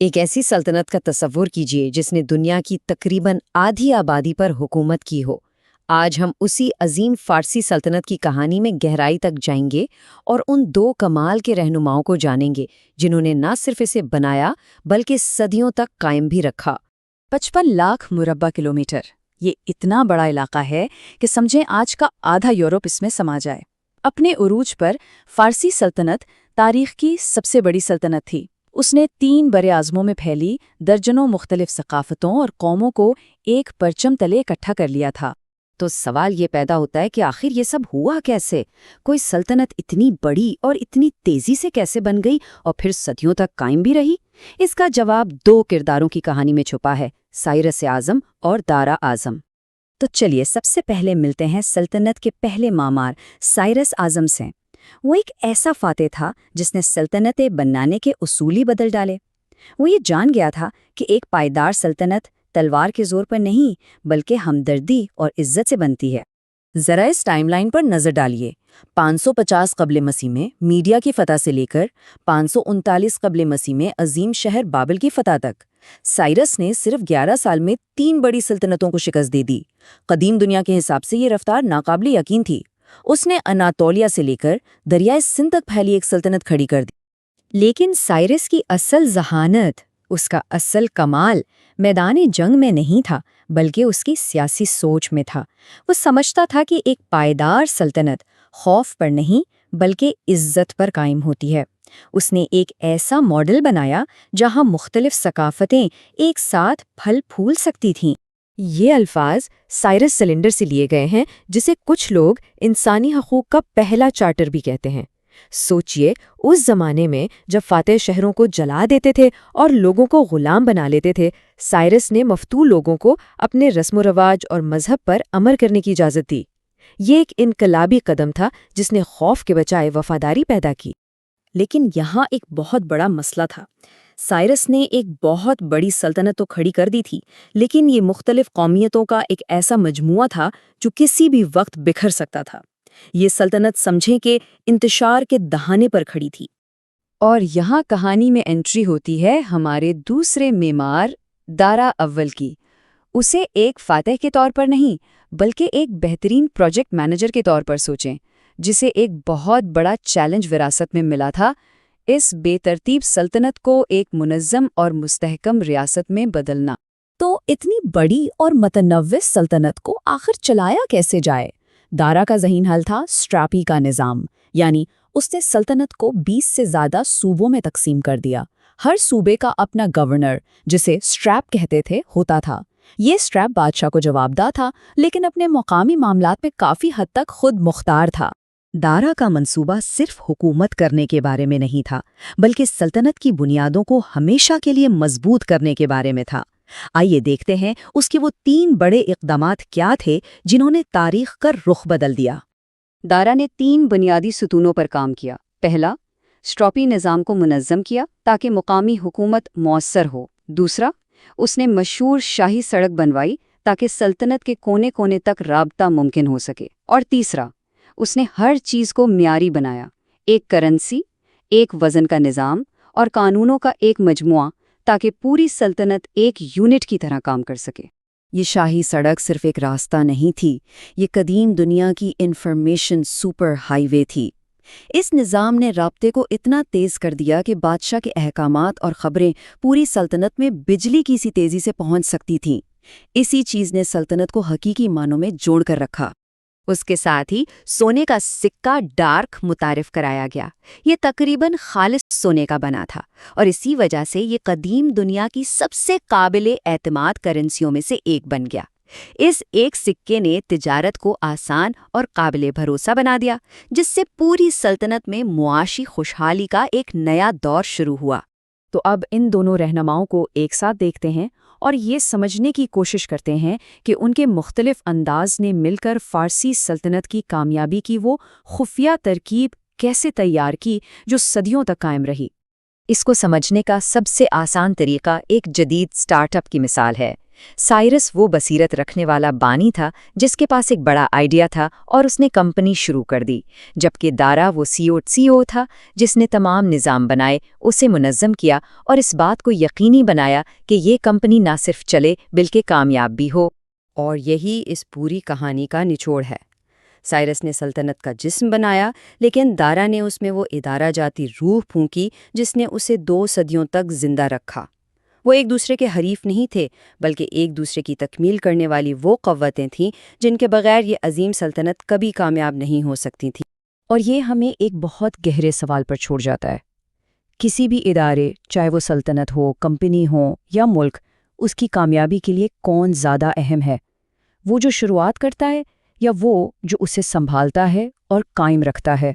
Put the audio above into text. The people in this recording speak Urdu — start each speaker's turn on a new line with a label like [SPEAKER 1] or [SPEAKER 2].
[SPEAKER 1] ایک ایسی سلطنت کا تصور کیجیے جس نے دنیا کی تقریباً آدھی آبادی پر حکومت کی ہو۔ آج ہم اسی عظیم فارسی سلطنت کی کہانی میں گہرائی تک جائیں گے اور ان دو کمال کے رہنماؤں کو جانیں گے جنہوں نے نہ صرف اسے بنایا بلکہ صدیوں تک قائم بھی رکھا۔
[SPEAKER 2] 55 لاکھ مربع کلومیٹر، یہ اتنا بڑا علاقہ ہے کہ سمجھیں آج کا آدھا یورپ اس میں سما جائے۔ اپنے عروج پر فارسی سلطنت تاریخ کی سب سے بڑی سلطنت تھی۔ اس نے 3 براعظموں میں پھیلی درجنوں مختلف ثقافتوں اور قوموں کو ایک پرچم تلے اکٹھا کر لیا تھا۔
[SPEAKER 1] تو سوال یہ پیدا ہوتا ہے کہ آخر یہ سب ہوا کیسے؟ کوئی سلطنت اتنی بڑی اور اتنی تیزی سے کیسے بن گئی اور پھر صدیوں تک قائم بھی رہی؟ اس کا جواب 2 کرداروں کی کہانی میں چھپا ہے، سائرس اعظم اور دارا اعظم۔ تو چلیے سب سے پہلے ملتے ہیں سلطنت کے پہلے معمار سائرس اعظم سے۔ وہ ایک ایسا فاتح تھا جس نے سلطنتیں بنانے کے اصول ہی بدل ڈالے۔ وہ یہ جان گیا تھا کہ ایک پائیدار سلطنت تلوار کے زور پر نہیں بلکہ ہمدردی اور عزت سے بنتی ہے۔ ذرا اس ٹائم لائن پر نظر ڈالیے۔ 550 قبل مسیح میں میڈیا کی فتح سے لے کر 539 قبل مسیح میں عظیم شہر بابل کی فتح تک سائرس نے صرف 11 سال میں 3 بڑی سلطنتوں کو شکست دے دی۔ قدیم دنیا کے حساب سے یہ رفتار ناقابل یقین تھی۔ اس نے اناطولیہ سے لے کر دریائے سندھ تک پھیلی ایک سلطنت کھڑی کر دی۔ لیکن سائرس کی اصل ذہانت، اس کا اصل کمال میدان جنگ میں نہیں تھا بلکہ اس کی سیاسی سوچ میں تھا۔ وہ سمجھتا تھا کہ ایک پائیدار سلطنت خوف پر نہیں بلکہ عزت پر قائم ہوتی ہے۔ اس نے ایک ایسا ماڈل بنایا جہاں مختلف ثقافتیں ایک ساتھ پھل پھول سکتی تھیں۔ یہ الفاظ سائرس سلنڈر سے لیے گئے ہیں جسے کچھ لوگ انسانی حقوق کا پہلا چارٹر بھی کہتے ہیں۔ سوچئے اس زمانے میں جب فاتح شہروں کو جلا دیتے تھے اور لوگوں کو غلام بنا لیتے تھے، سائرس نے مفتول لوگوں کو اپنے رسم و رواج اور مذہب پر عمل کرنے کی اجازت دی۔ یہ ایک انقلابی قدم تھا جس نے خوف کے بجائے وفاداری پیدا کی۔ لیکن یہاں ایک بہت بڑا مسئلہ تھا۔ سائرس نے ایک بہت بڑی سلطنت تو کھڑی کر دی تھی، لیکن یہ مختلف قومیتوں کا ایک ایسا مجموعہ تھا جو کسی بھی وقت بکھر سکتا تھا۔ یہ سلطنت سمجھیں کہ انتشار کے دہانے پر کھڑی تھی۔
[SPEAKER 2] اور یہاں کہانی میں انٹری ہوتی ہے ہمارے دوسرے معمار دارا اول کی۔ اسے ایک فاتح کے طور پر نہیں بلکہ ایک بہترین پروجیکٹ مینیجر کے طور پر سوچیں، جسے ایک بہت بڑا چیلنج وراثت میں ملا تھا: اس بے ترتیب سلطنت کو ایک منظم اور مستحکم ریاست میں بدلنا۔
[SPEAKER 3] تو اتنی بڑی اور متنوع سلطنت کو آخر چلایا کیسے جائے؟ دارا کا ذہین حل تھا سٹراپی کا نظام، یعنی اس نے سلطنت کو 20 سے زیادہ صوبوں میں تقسیم کر دیا۔ ہر صوبے کا اپنا گورنر، جسے سٹراپ کہتے تھے، ہوتا تھا۔ یہ سٹراپ بادشاہ کو جوابدہ تھا لیکن اپنے مقامی معاملات میں کافی حد تک خود مختار تھا۔
[SPEAKER 1] دارا کا منصوبہ صرف حکومت کرنے کے بارے میں نہیں تھا بلکہ سلطنت کی بنیادوں کو ہمیشہ کے لیے مضبوط کرنے کے بارے میں تھا۔ آئیے دیکھتے ہیں اس کے وہ 3 بڑے اقدامات کیا تھے جنہوں نے تاریخ کا رخ بدل دیا۔
[SPEAKER 2] دارا نے 3 بنیادی ستونوں پر کام کیا۔ پہلا، سٹراپی نظام کو منظم کیا تاکہ مقامی حکومت مؤثر ہو۔ دوسرا، اس نے مشہور شاہی سڑک بنوائی تاکہ سلطنت کے کونے کونے تک رابطہ ممکن ہو سکے۔ اور تیسرا، اس نے ہر چیز کو معیاری بنایا: ایک کرنسی، ایک وزن کا نظام اور قانونوں کا ایک مجموعہ، تاکہ پوری سلطنت ایک یونٹ کی طرح کام کر سکے۔
[SPEAKER 1] یہ شاہی سڑک صرف ایک راستہ نہیں تھی، یہ قدیم دنیا کی انفارمیشن سپر ہائی وے تھی۔ اس نظام نے رابطے کو اتنا تیز کر دیا کہ بادشاہ کے احکامات اور خبریں پوری سلطنت میں بجلی کی سی تیزی سے پہنچ سکتی تھیں۔ اسی چیز نے سلطنت کو حقیقی معنوں میں جوڑ کر رکھا۔ اس کے ساتھ ہی سونے کا سکہ ڈارک متعارف کرایا گیا۔ یہ تقریباً خالص سونے کا بنا تھا اور اسی وجہ سے یہ قدیم دنیا کی سب سے قابل اعتماد کرنسیوں میں سے ایک بن گیا۔ اس ایک سکے نے تجارت کو آسان اور قابل بھروسہ بنا دیا، جس سے پوری سلطنت میں معاشی خوشحالی کا ایک نیا دور شروع ہوا۔
[SPEAKER 3] تو اب ان دونوں رہنماؤں کو ایک ساتھ دیکھتے ہیں اور یہ سمجھنے کی کوشش کرتے ہیں کہ ان کے مختلف انداز نے مل کر فارسی سلطنت کی کامیابی کی وہ خفیہ ترکیب کیسے تیار کی جو صدیوں تک قائم رہی۔
[SPEAKER 1] اس کو سمجھنے کا سب سے آسان طریقہ ایک جدید سٹارٹ اپ کی مثال ہے۔
[SPEAKER 2] سائرس وہ بصیرت رکھنے والا بانی تھا جس کے پاس ایک بڑا آئیڈیا تھا اور اس نے کمپنی شروع کر دی، جبکہ دارا وہ سی او تھا جس نے تمام نظام بنائے، اسے منظم کیا اور اس بات کو یقینی بنایا کہ یہ کمپنی نہ صرف چلے بلکہ کامیاب بھی ہو۔
[SPEAKER 1] اور یہی اس پوری کہانی کا نچوڑ ہے۔ سائرس نے سلطنت کا جسم بنایا، لیکن دارا نے اس میں وہ ادارہ جاتی روح پھونکی جس نے اسے 2 صدیوں تک زندہ رکھا۔ وہ ایک دوسرے کے حریف نہیں تھے، بلکہ ایک دوسرے کی تکمیل کرنے والی وہ قوتیں تھیں جن کے بغیر یہ عظیم سلطنت کبھی کامیاب نہیں ہو سکتی تھی۔
[SPEAKER 3] اور یہ ہمیں ایک بہت گہرے سوال پر چھوڑ جاتا ہے۔ کسی بھی ادارے، چاہے وہ سلطنت ہو، کمپنی ہو یا ملک، اس کی کامیابی کے لیے کون زیادہ اہم ہے؟ وہ جو شروعات کرتا ہے یا وہ جو اسے سنبھالتا ہے اور قائم رکھتا ہے؟